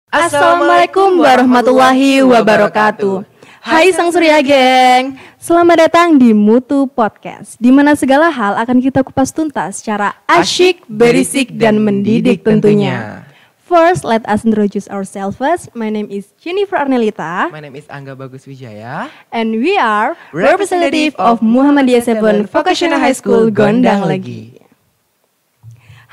Assalamualaikum warahmatullahi wabarakatuh. Hai Sang Surya Geng, selamat datang di Mutu Podcast, di mana segala hal akan kita kupas tuntas secara asyik, berisik, dan mendidik tentunya. First, let us introduce ourselves first. My name is Jennifer Arnelita. My name is Angga Bagus Wijaya. And we are representative of Muhammadiyah 7 Vocational High School Gondang Legi.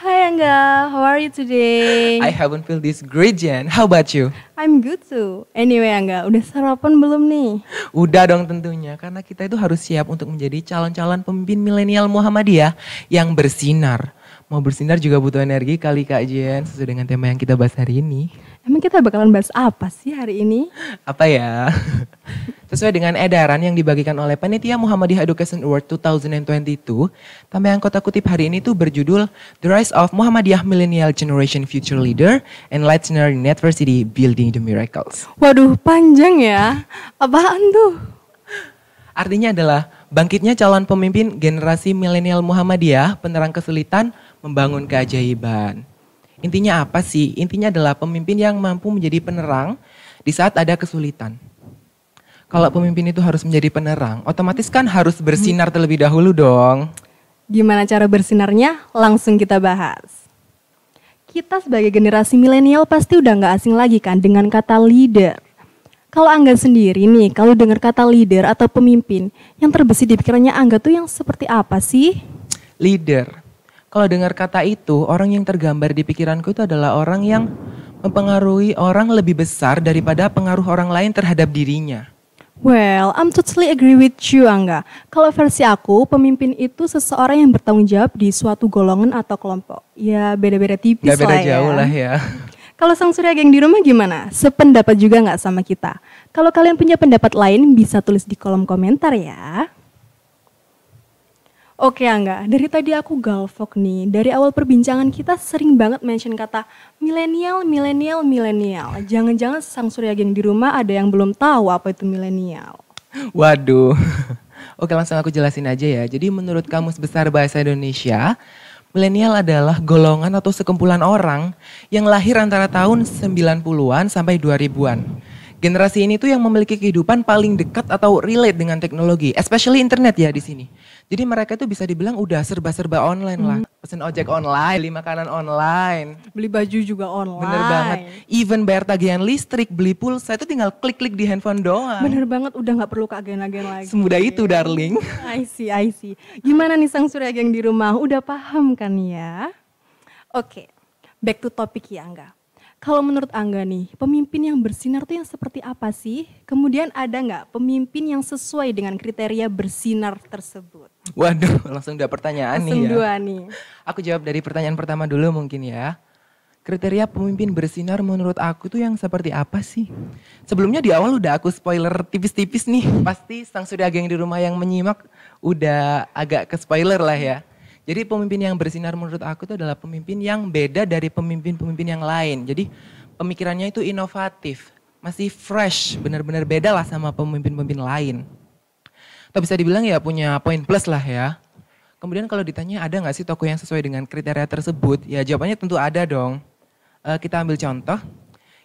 Hi Angga, how are you today? I haven't feel this great, Jen. How about you? I'm good too. Anyway Angga, udah sarapan belum nih? Udah dong tentunya, karena kita itu harus siap untuk menjadi calon-calon pemimpin milenial Muhammadiyah yang bersinar. Mau bersinar juga butuh energi kali Kak Jen, sesuai dengan tema yang kita bahas hari ini. Emang kita bakalan bahas apa sih hari ini? Apa ya? Sesuai dengan edaran yang dibagikan oleh Panitia Muhammadiyah Education Award 2022, tema yang kota kutip hari ini tuh berjudul The Rise of Muhammadiyah Millennial Generation Future Leader and Lightner University Building the Miracles. Waduh, panjang ya. Apaan tuh? Artinya adalah bangkitnya calon pemimpin generasi milenial Muhammadiyah, penerang kesulitan, membangun keajaiban. Intinya apa sih? Intinya adalah pemimpin yang mampu menjadi penerang di saat ada kesulitan. Kalau pemimpin itu harus menjadi penerang, otomatis kan harus bersinar terlebih dahulu dong. Gimana cara bersinarnya? Langsung kita bahas. Kita sebagai generasi milenial pasti udah gak asing lagi kan dengan kata leader. Kalau Angga sendiri nih, kalau dengar kata leader atau pemimpin, yang terbesit di pikirannya Angga tuh yang seperti apa sih? Leader. Kalau dengar kata itu, orang yang tergambar di pikiranku itu adalah orang yang mempengaruhi orang lebih besar daripada pengaruh orang lain terhadap dirinya. Well, I'm totally agree with you Angga. Kalau versi aku, pemimpin itu seseorang yang bertanggung jawab di suatu golongan atau kelompok. Ya beda-beda tipis lah ya. Gak beda jauh lah ya. Kalau Sang Surya Geng di rumah gimana? Sependapat juga nggak sama kita? Kalau kalian punya pendapat lain bisa tulis di kolom komentar ya. Oke Angga, dari tadi aku galvok nih. Dari awal perbincangan kita sering banget mention kata milenial. Jangan-jangan Sang Surya Geng di rumah ada yang belum tahu apa itu milenial. Waduh. Oke, langsung aku jelasin aja ya. Jadi menurut Kamus Besar Bahasa Indonesia, milenial adalah golongan atau sekumpulan orang yang lahir antara tahun 90-an sampai 2000-an. Generasi ini tuh yang memiliki kehidupan paling dekat atau relate dengan teknologi, especially internet ya di sini. Jadi mereka tuh bisa dibilang udah serba-serba online lah. Pesen ojek online, beli makanan online. Beli baju juga online. Bener banget. Even bayar tagihan listrik, beli pulsa itu tinggal klik-klik di handphone doang. Bener banget, udah gak perlu ke agen-agen lagi. Semudah itu darling. I see. Gimana nih Sang Surya Geng di rumah? Udah paham kan ya? Oke, back to topic ya Angga. Kalau menurut Angga nih, pemimpin yang bersinar tuh yang seperti apa sih? Kemudian ada nggak pemimpin yang sesuai dengan kriteria bersinar tersebut? Waduh, langsung ada pertanyaan langsung nih ya. Dua nih. Aku jawab dari pertanyaan pertama dulu mungkin ya. Kriteria pemimpin bersinar menurut aku tuh yang seperti apa sih? Sebelumnya di awal udah aku spoiler tipis-tipis nih. Pasti Sang Surya Geng di rumah yang menyimak udah agak ke spoiler lah ya. Jadi pemimpin yang bersinar menurut aku itu adalah pemimpin yang beda dari pemimpin-pemimpin yang lain. Jadi pemikirannya itu inovatif, masih fresh, benar-benar beda lah sama pemimpin-pemimpin lain. Atau bisa dibilang ya punya poin plus lah ya. Kemudian kalau ditanya ada gak sih tokoh yang sesuai dengan kriteria tersebut? Ya jawabannya tentu ada dong. Kita ambil contoh,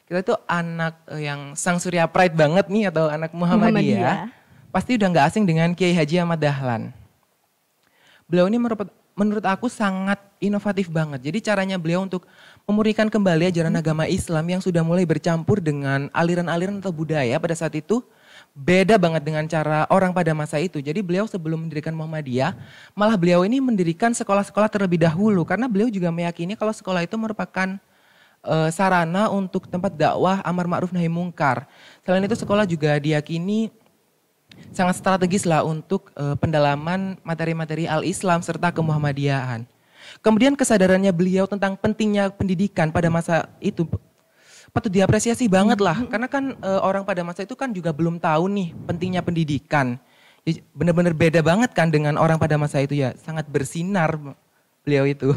kita itu anak yang Sang Surya Pride banget nih atau anak Muhammadiyah. Pasti udah gak asing dengan Kiai Haji Ahmad Dahlan. Beliau ini menurut aku sangat inovatif banget. Jadi caranya beliau untuk memurnikan kembali ajaran agama Islam yang sudah mulai bercampur dengan aliran-aliran atau budaya pada saat itu beda banget dengan cara orang pada masa itu. Jadi beliau sebelum mendirikan Muhammadiyah, malah beliau ini mendirikan sekolah-sekolah terlebih dahulu karena beliau juga meyakini kalau sekolah itu merupakan sarana untuk tempat dakwah amar ma'ruf nahi mungkar. Selain itu sekolah juga diyakini sangat strategis lah untuk pendalaman materi-materi al-Islam serta kemuhammadiyahan. Kemudian kesadarannya beliau tentang pentingnya pendidikan pada masa itu patut diapresiasi banget lah. Karena kan orang pada masa itu kan juga belum tahu nih pentingnya pendidikan. Jadi benar-benar beda banget kan dengan orang pada masa itu ya. Sangat bersinar beliau itu.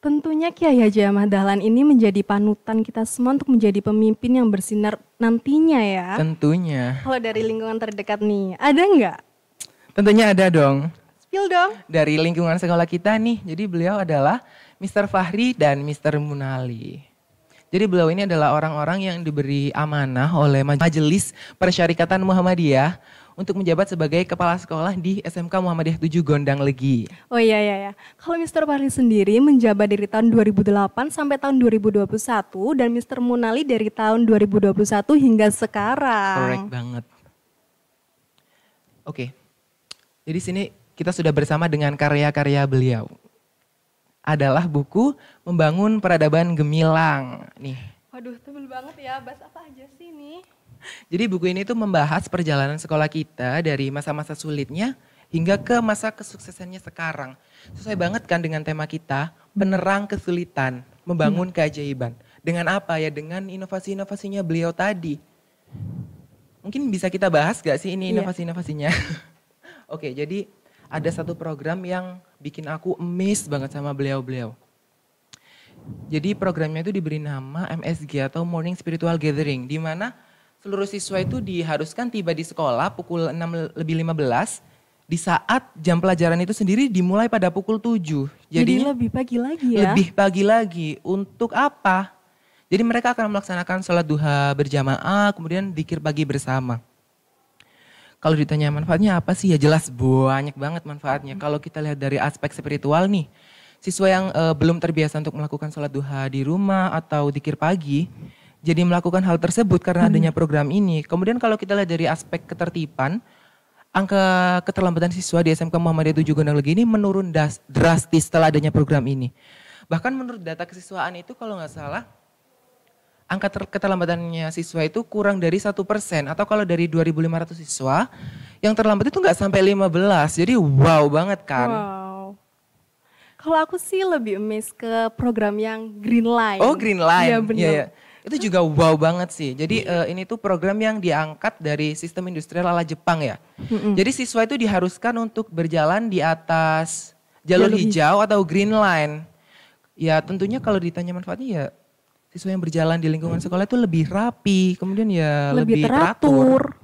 Tentunya Kiai Haji Ahmad Dahlan ini menjadi panutan kita semua untuk menjadi pemimpin yang bersinar nantinya ya. Tentunya. Kalau dari lingkungan terdekat nih, ada nggak? Tentunya ada dong. Spill dong. Dari lingkungan sekolah kita nih, jadi beliau adalah Mr. Fahri dan Mr. Munali. Jadi beliau ini adalah orang-orang yang diberi amanah oleh Majelis Persyarikatan Muhammadiyah untuk menjabat sebagai kepala sekolah di SMK Muhammadiyah 7 Gondang Legi. Oh iya. Kalau Mr. Fahri sendiri menjabat dari tahun 2008 sampai tahun 2021 dan Mr. Munali dari tahun 2021 hingga sekarang. Correct banget. Oke. Jadi sini kita sudah bersama dengan karya-karya beliau. Adalah buku Membangun Peradaban Gemilang. Nih. Waduh, tebel banget ya. Bahas apa aja sih ini? Jadi buku ini tuh membahas perjalanan sekolah kita dari masa-masa sulitnya hingga ke masa kesuksesannya sekarang. Sesuai banget kan dengan tema kita, penerang kesulitan, membangun keajaiban. Dengan apa ya? Dengan inovasi-inovasinya beliau tadi. Mungkin bisa kita bahas gak sih ini inovasi-inovasinya? Oke, jadi ada satu program yang bikin aku amazed banget sama beliau-beliau. Jadi programnya itu diberi nama MSG atau Morning Spiritual Gathering, di mana seluruh siswa itu diharuskan tiba di sekolah pukul 6:15 di saat jam pelajaran itu sendiri dimulai pada pukul 7. Jadi lebih pagi lagi ya? Lebih pagi lagi. Untuk apa? Jadi mereka akan melaksanakan sholat duha berjamaah, kemudian zikir pagi bersama. Kalau ditanya manfaatnya apa sih? Ya jelas banyak banget manfaatnya. Kalau kita lihat dari aspek spiritual nih, siswa yang belum terbiasa untuk melakukan sholat duha di rumah atau zikir pagi, jadi melakukan hal tersebut karena adanya program ini. Kemudian kalau kita lihat dari aspek ketertiban, angka keterlambatan siswa di SMK Muhammadiyah 7 Gondang Legi ini menurun drastis setelah adanya program ini. Bahkan menurut data kesiswaan itu kalau nggak salah, angka keterlambatannya siswa itu kurang dari 1%. Atau kalau dari 2.500 siswa, yang terlambat itu nggak sampai 15. Jadi wow banget kan. Wow. Kalau aku sih lebih amazed ke program yang Green Line. Oh Green Line. Iya benar. Iya. Itu juga wow banget sih. Jadi ini tuh program yang diangkat dari sistem industrial ala Jepang ya. Jadi siswa itu diharuskan untuk berjalan di atas jalur hijau atau Green Line. Ya tentunya kalau ditanya manfaatnya ya siswa yang berjalan di lingkungan sekolah itu lebih rapi, kemudian ya lebih teratur.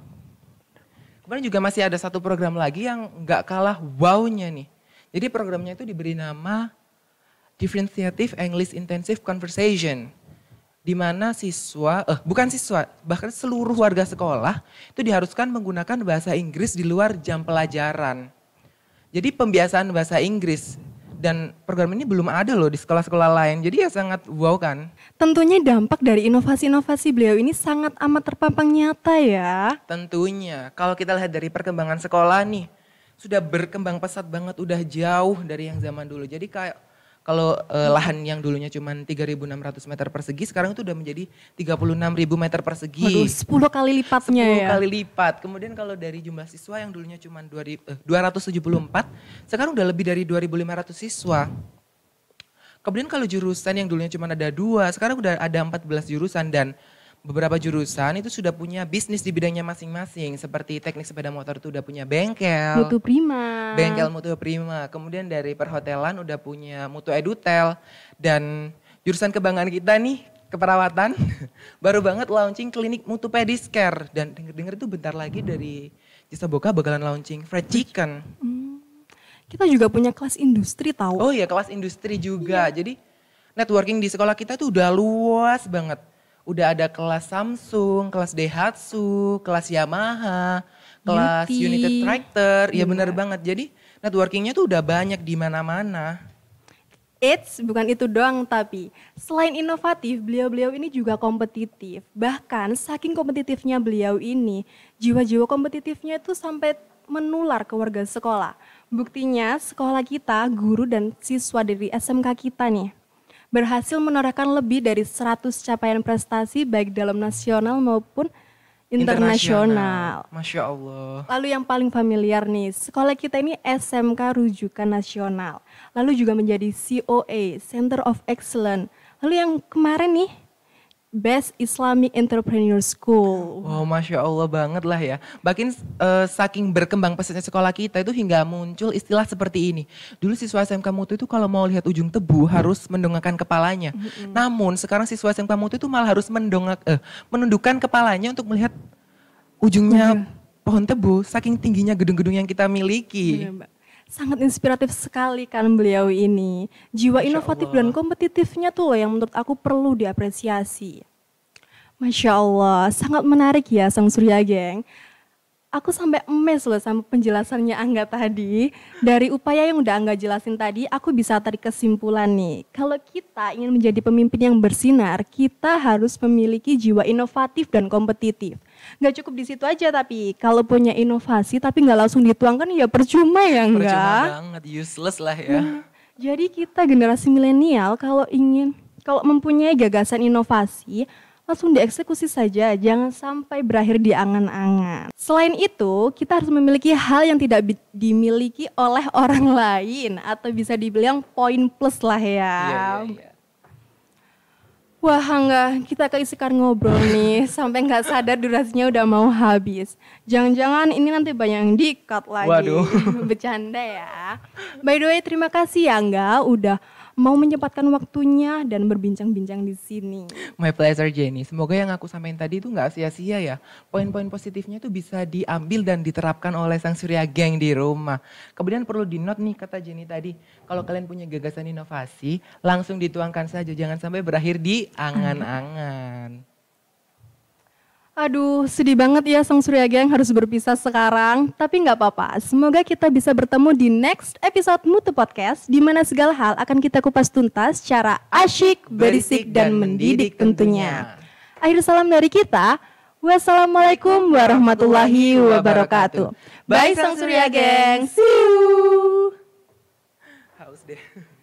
Kemudian juga masih ada satu program lagi yang nggak kalah wow-nya nih. Jadi programnya itu diberi nama Differentiative English Intensive Conversation. Di mana bukan siswa, bahkan seluruh warga sekolah itu diharuskan menggunakan bahasa Inggris di luar jam pelajaran. Jadi pembiasaan bahasa Inggris. Dan program ini belum ada loh di sekolah-sekolah lain. Jadi ya sangat wow kan. Tentunya dampak dari inovasi-inovasi beliau ini sangat amat terpampang nyata ya. Tentunya. Kalau kita lihat dari perkembangan sekolah nih, sudah berkembang pesat banget, udah jauh dari yang zaman dulu. Jadi kayak kalau lahan yang dulunya cuma 3.600 meter persegi, sekarang itu udah menjadi 36.000 meter persegi. Waduh, 10 kali lipatnya 10 ya. kali lipat. Kemudian kalau dari jumlah siswa yang dulunya cuma 274, sekarang udah lebih dari 2.500 siswa. Kemudian kalau jurusan yang dulunya cuma ada 2, sekarang udah ada 14 jurusan dan beberapa jurusan itu sudah punya bisnis di bidangnya masing-masing. Seperti teknik sepeda motor itu udah punya bengkel. Mutu Prima. Bengkel Mutu Prima. Kemudian dari perhotelan udah punya Mutu Edutel. Dan jurusan kebanggaan kita nih, keperawatan, baru banget launching klinik Mutu Pedicare. Dan denger-denger itu bentar lagi dari Jasa Boga bakalan launching fried chicken. Kita juga punya kelas industri tahu. Oh iya, kelas industri juga. Jadi networking di sekolah kita tuh udah luas banget. Udah ada kelas Samsung, kelas Daihatsu, kelas Yamaha, kelas United Tractor. Iya benar banget. Jadi networkingnya tuh udah banyak di mana-mana. Bukan itu doang tapi selain inovatif, beliau-beliau ini juga kompetitif. Bahkan saking kompetitifnya beliau ini, jiwa-jiwa kompetitifnya itu sampai menular ke warga sekolah. Buktinya sekolah kita, guru dan siswa dari SMK kita nih, berhasil menorehkan lebih dari 100 capaian prestasi baik dalam nasional maupun internasional. Masya Allah. Lalu yang paling familiar nih, sekolah kita ini SMK Rujukan Nasional. Lalu juga menjadi COA, Center of Excellence. Lalu yang kemarin nih, Best Islamic Entrepreneur School. Wow, Masya Allah banget lah ya. Bahkan saking berkembang pesatnya sekolah kita itu hingga muncul istilah seperti ini. Dulu siswa SMK Mutu itu kalau mau lihat ujung tebu harus mendongakkan kepalanya. Namun sekarang siswa SMK Mutu itu malah harus menundukkan kepalanya untuk melihat ujungnya pohon tebu. Saking tingginya gedung-gedung yang kita miliki. Benar, Mbak. Sangat inspiratif sekali kan beliau ini. Jiwa Masya inovatif Allah. dan kompetitifnya tuh loh yang menurut aku perlu diapresiasi. Masya Allah, sangat menarik ya Sang Surya Geng. Aku sampai emes loh sama penjelasannya Angga tadi. Dari upaya yang udah Angga jelasin tadi, aku bisa tarik kesimpulan nih. Kalau kita ingin menjadi pemimpin yang bersinar, kita harus memiliki jiwa inovatif dan kompetitif. Gak cukup di situ aja tapi, kalau punya inovasi tapi gak langsung dituangkan ya percuma ya Percuma enggak? banget, useless lah ya. Jadi kita generasi milenial kalau mempunyai gagasan inovasi, langsung dieksekusi saja, jangan sampai berakhir di angan-angan. Selain itu, kita harus memiliki hal yang tidak dimiliki oleh orang lain atau bisa dibilang poin plus lah ya. Iya. Wah enggak, kita keisikan ngobrol nih sampai nggak sadar durasinya udah mau habis. Jangan-jangan ini nanti banyak yang di-cut lagi. Waduh. Bercanda ya. By the way, terima kasih ya Angga udah mau menyempatkan waktunya dan berbincang-bincang di sini. My pleasure Jenny. Semoga yang aku sampaikan tadi itu nggak sia-sia ya. Poin-poin positifnya itu bisa diambil dan diterapkan oleh Sang Surya Geng di rumah. Kemudian perlu di-note nih kata Jenny tadi. Kalau kalian punya gagasan inovasi, langsung dituangkan saja. Jangan sampai berakhir di angan-angan. Aduh, sedih banget ya Sang Surya Geng harus berpisah sekarang. Tapi nggak apa-apa, semoga kita bisa bertemu di next episode Mutu Podcast, di mana segala hal akan kita kupas tuntas secara asyik, berisik, dan mendidik tentunya. Akhir salam dari kita, wassalamualaikum warahmatullahi wabarakatuh. Bye Sang Surya Geng, see you! Haus deh.